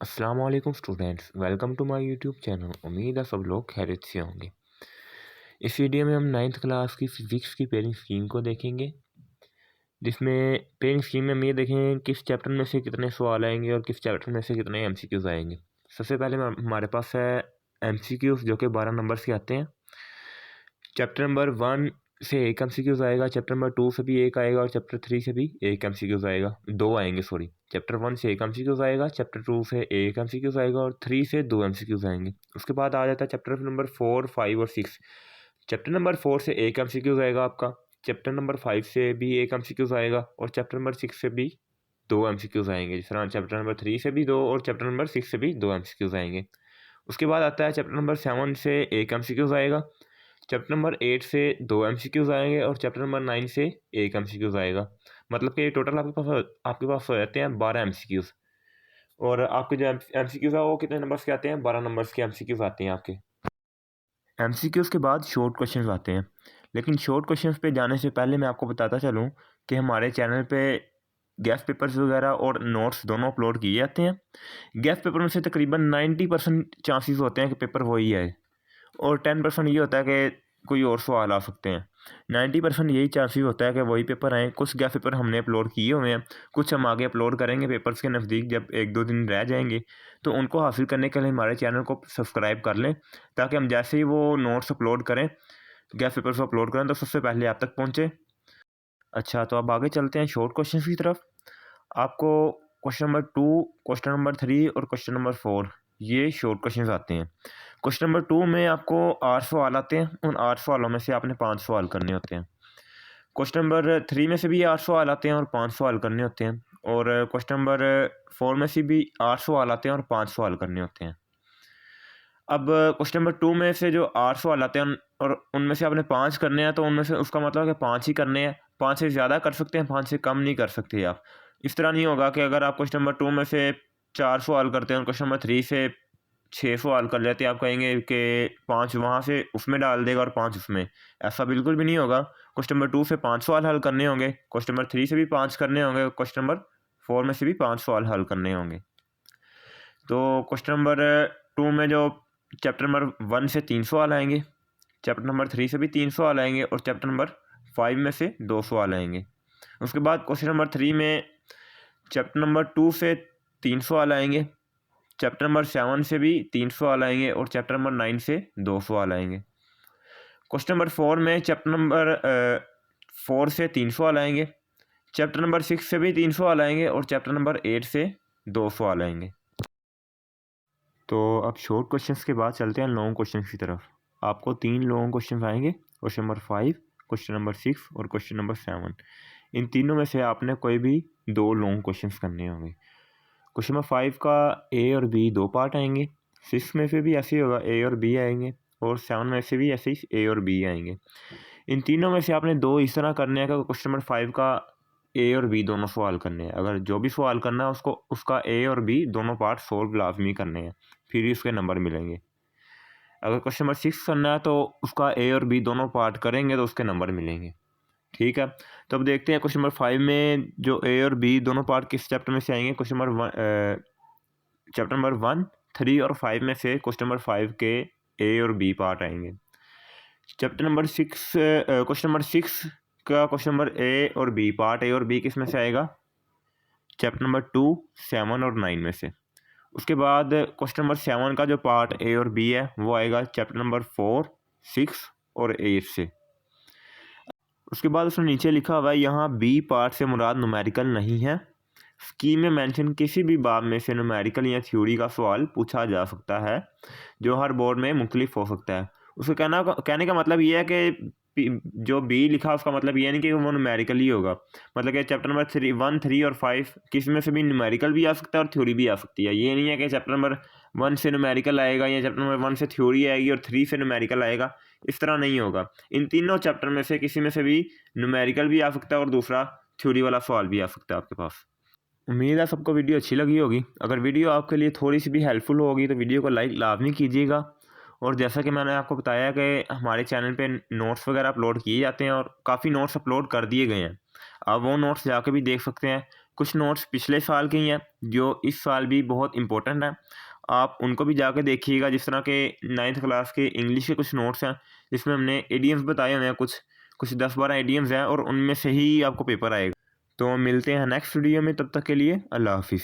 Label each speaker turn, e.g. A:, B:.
A: अस्सलाम वालेकुम students, welcome to my YouTube channel. उम्मीद है सब लोग खैरियत से होंगे। इस वीडियो में हम 9th क्लास की फ़िज़िक्स की पेयरिंग स्कीम को देखेंगे, जिसमें पेयरिंग स्कीम में हम ये देखेंगे किस चैप्टर में से कितने सवाल आएंगे और किस चैप्टर में से कितने एमसीक्यूज़ आएंगे। सबसे पहले हमारे पास है एमसीक्यूज़, जो कि 12 नंबर्स के आते हैं। चैप्टर नंबर 1 से एक एमसीक्यूज़ आएगा, चैप्टर नंबर 2 से भी एक आएगा और चैप्टर 3 से भी एक एमसीक्यूज़ आएगा। दो आएंगे, सॉरी। चैप्टर 1 से एक एमसीक्यूज़ आएगा, चैप्टर 2 से एक एमसीक्यूज़ आएगा और 3 से दो एमसीक्यूज़ आएंगे। उसके बाद आ जाता है चैप्टर नंबर 4, 5 और 6। चैप्टर नंबर 4 से एक एमसीक्यूज़ आएगा आपका, चैप्टर नंबर 5 से भी एक एमसीक्यूज़ आएगा और चैप्टर नंबर 6 से भी दो एमसीक्यूज़ आएंगे। जिस तरह चैप्टर नंबर 3 से भी दो और चैप्टर नंबर 6 से भी दो एमसीक्यूज़ आएंगे। उसके बाद आता है चैप्टर नंबर 7 से एक एमसीक्यूज़ आएगा, चैप्टर नंबर 8 से दो एमसीक्यूज़ आएंगे और चैप्टर नंबर 9 से एक एमसीक्यूज़ आएगा। मतलब कि टोटल आपके पास हो जाते हैं 12 एमसीक्यूज़। और आपके जो एमसीक्यूज़ है वो कितने नंबर्स के आते हैं? 12 नंबर्स के एमसीक्यूज़ आते हैं आपके। एमसीक्यूज़ के बाद शॉर्ट क्वेश्चंस आते हैं, लेकिन शॉर्ट क्वेश्चंस पे जाने से पहले मैं आपको बताता चलूँ कि हमारे चैनल पे गेस्ट पेपर्स वगैरह और नोट्स दोनों अपलोड किए जाते हैं। गेस्ट पेपर में से तकरीबन 90% चांसेस होते हैं कि पेपर वही आए और 10% ये होता है कि कोई और सवाल आ सकते हैं। 90% यही चांसेस होता है कि वही पेपर आएँ। कुछ गैस पेपर हमने अपलोड किए हुए हैं, कुछ हम आगे अपलोड करेंगे पेपर्स के नज़दीक, जब 1-2 दिन रह जाएंगे। तो उनको हासिल करने के लिए हमारे चैनल को सब्सक्राइब कर लें, ताकि हम जैसे ही वो नोट्स अपलोड करें, गैस पेपर्स को अपलोड करें, तो सबसे पहले आप तक पहुँचे। अच्छा, तो अब आगे चलते हैं शॉर्ट क्वेश्चन की तरफ। आपको क्वेश्चन नंबर 2, क्वेश्चन नंबर 3 और क्वेश्चन नंबर 4 ये शॉर्ट क्वेश्चंस आते हैं। क्वेश्चन नंबर 2 में आपको 8 सवाल आते हैं। उन 8 सवालों में से आपने 5 सवाल करने होते हैं। क्वेश्चन नंबर 3 में से भी 8 सवाल आते हैं और 5 सवाल करने होते हैं। और क्वेश्चन नंबर 4 में से भी 8 सवाल आते हैं और 5 सवाल करने होते हैं। अब क्वेश्चन नंबर 2 में से जो 8 सवाल आते हैं और उनमें से आपने 5 करने हैं, तो उनमें से उसका मतलब है कि 5 ही करने हैं। 5 से ज़्यादा कर सकते हैं, 5 से कम नहीं कर सकते आप। इस तरह नहीं होगा कि अगर आप क्वेश्चन नंबर 2 में से 4 सवाल करते हैं और क्वेश्चन नंबर 3 से 6 सवाल कर लेते हैं, आप कहेंगे कि 5 वहाँ से उसमें डाल देगा और 5 उसमें। ऐसा बिल्कुल भी नहीं होगा। क्वेश्चन नंबर 2 से 5 सवाल हल करने होंगे, क्वेश्चन नंबर 3 से भी 5 करने होंगे, क्वेश्चन नंबर 4 में से भी 5 सवाल हल करने होंगे। तो क्वेश्चन नंबर 2 में जो चैप्टर नंबर 1 से 3 सवाल आएंगे, चैप्टर नंबर 3 से भी 3 सवाल आएंगे और चैप्टर नंबर 5 में से 2 सवाल आएंगे। उसके बाद क्वेश्चन नंबर 3 में चैप्टर नंबर 2 से 3 सवाल आएंगे, चैप्टर नंबर 7 से भी 3 सवाल आएंगे और चैप्टर नंबर 9 से 2 सवाल आएंगे। क्वेश्चन नंबर 4 में चैप्टर नंबर 4 से 3 सवाल आएंगे, चैप्टर नंबर 6 से भी 3 सवाल आएंगे और चैप्टर नंबर 8 से 2 सवाल आएंगे। तो अब शॉर्ट क्वेश्चंस के बाद चलते हैं लॉन्ग क्वेश्चंस की तरफ। आपको 3 लॉन्ग क्वेश्चंस आएंगे, क्वेश्चन नंबर 5, क्वेश्चन नंबर 6 और क्वेश्चन नंबर 7। इन तीनों में से आपने कोई भी 2 लॉन्ग क्वेश्चंस करने होंगे। क्वेश्चन नंबर 5 का ए और बी 2 पार्ट आएंगे, 6 में से भी ऐसे ही होगा, ए और बी आएंगे और 7 में से भी ऐसे ही ए और बी आएंगे। इन तीनों में से आपने 2 इस तरह करने हैं कि क्वेश्चन नंबर 5 का ए और बी दोनों सवाल करने हैं। अगर जो भी सवाल करना है उसको उसका ए और बी दोनों पार्ट सोल्व लाजमी करने हैं, फिर ही उसके नंबर मिलेंगे। अगर क्वेश्चन नंबर 6 करना है तो उसका ए और बी दोनों पार्ट करेंगे तो उसके नंबर मिलेंगे। ठीक है, तो अब देखते हैं क्वेश्चन नंबर 5 में जो ए और बी दोनों पार्ट किस चैप्टर में से आएंगे। क्वेश्चन नंबर चैप्टर नंबर 1, 3 और 5 में से क्वेश्चन नंबर 5 के ए और बी पार्ट आएंगे। चैप्टर नंबर 6 क्वेश्चन नंबर 6 का क्वेश्चन नंबर ए और बी पार्ट ए और बी किस में से आएगा? चैप्टर नंबर 2, 7 और 9 में से। उसके बाद क्वेश्चन नंबर 7 का जो पार्ट ए और बी है वो आएगा चैप्टर नंबर 4, 6 और 8 से। उसके बाद उसने नीचे लिखा हुआ है यहाँ बी पार्ट से मुराद न्यूमेरिकल नहीं है। स्कीम में मेंशन किसी भी बाब में से न्यूमेरिकल या थ्योरी का सवाल पूछा जा सकता है, जो हर बोर्ड में मुख्तलिफ हो सकता है। उसका कहने का मतलब ये है कि जो बी लिखा उसका मतलब ये नहीं कि वो न्यूमेरिकल ही होगा। मतलब कि चैप्टर नंबर 1, 3 और 5 किसी में से भी न्यूमेरिकल भी आ सकता है और थ्योरी भी आ सकती है। ये नहीं है कि चैप्टर नंबर 1 से न्यूमेरिकल आएगा या चैप्टर नंबर 1 से थ्योरी आएगी और 3 से न्यूमेरिकल आएगा, इस तरह नहीं होगा। इन तीनों चैप्टर में से किसी में से भी न्यूमेरिकल भी आ सकता है और दूसरा थ्योरी वाला सवाल भी आ सकता है आपके पास। उम्मीद है सबको वीडियो अच्छी लगी होगी। अगर वीडियो आपके लिए थोड़ी सी भी हेल्पफुल होगी तो वीडियो को लाइक लाजमी कीजिएगा। और जैसा कि मैंने आपको बताया कि हमारे चैनल पे नोट्स वगैरह अपलोड किए जाते हैं और काफ़ी नोट्स अपलोड कर दिए गए हैं। आप वो नोट्स जाके भी देख सकते हैं, कुछ नोट्स पिछले साल के ही हैं जो इस साल भी बहुत इंपॉर्टेंट हैं, आप उनको भी जाके देखिएगा। जिस तरह के 9th क्लास के इंग्लिश के कुछ नोट्स हैं जिसमें हमने एडियम्स बताए हुए हैं, कुछ 10-12 एडियम्स हैं और उनमें से ही आपको पेपर आएगा। तो मिलते हैं नेक्स्ट वीडियो में, तब तक के लिए अल्लाह हाफिज़।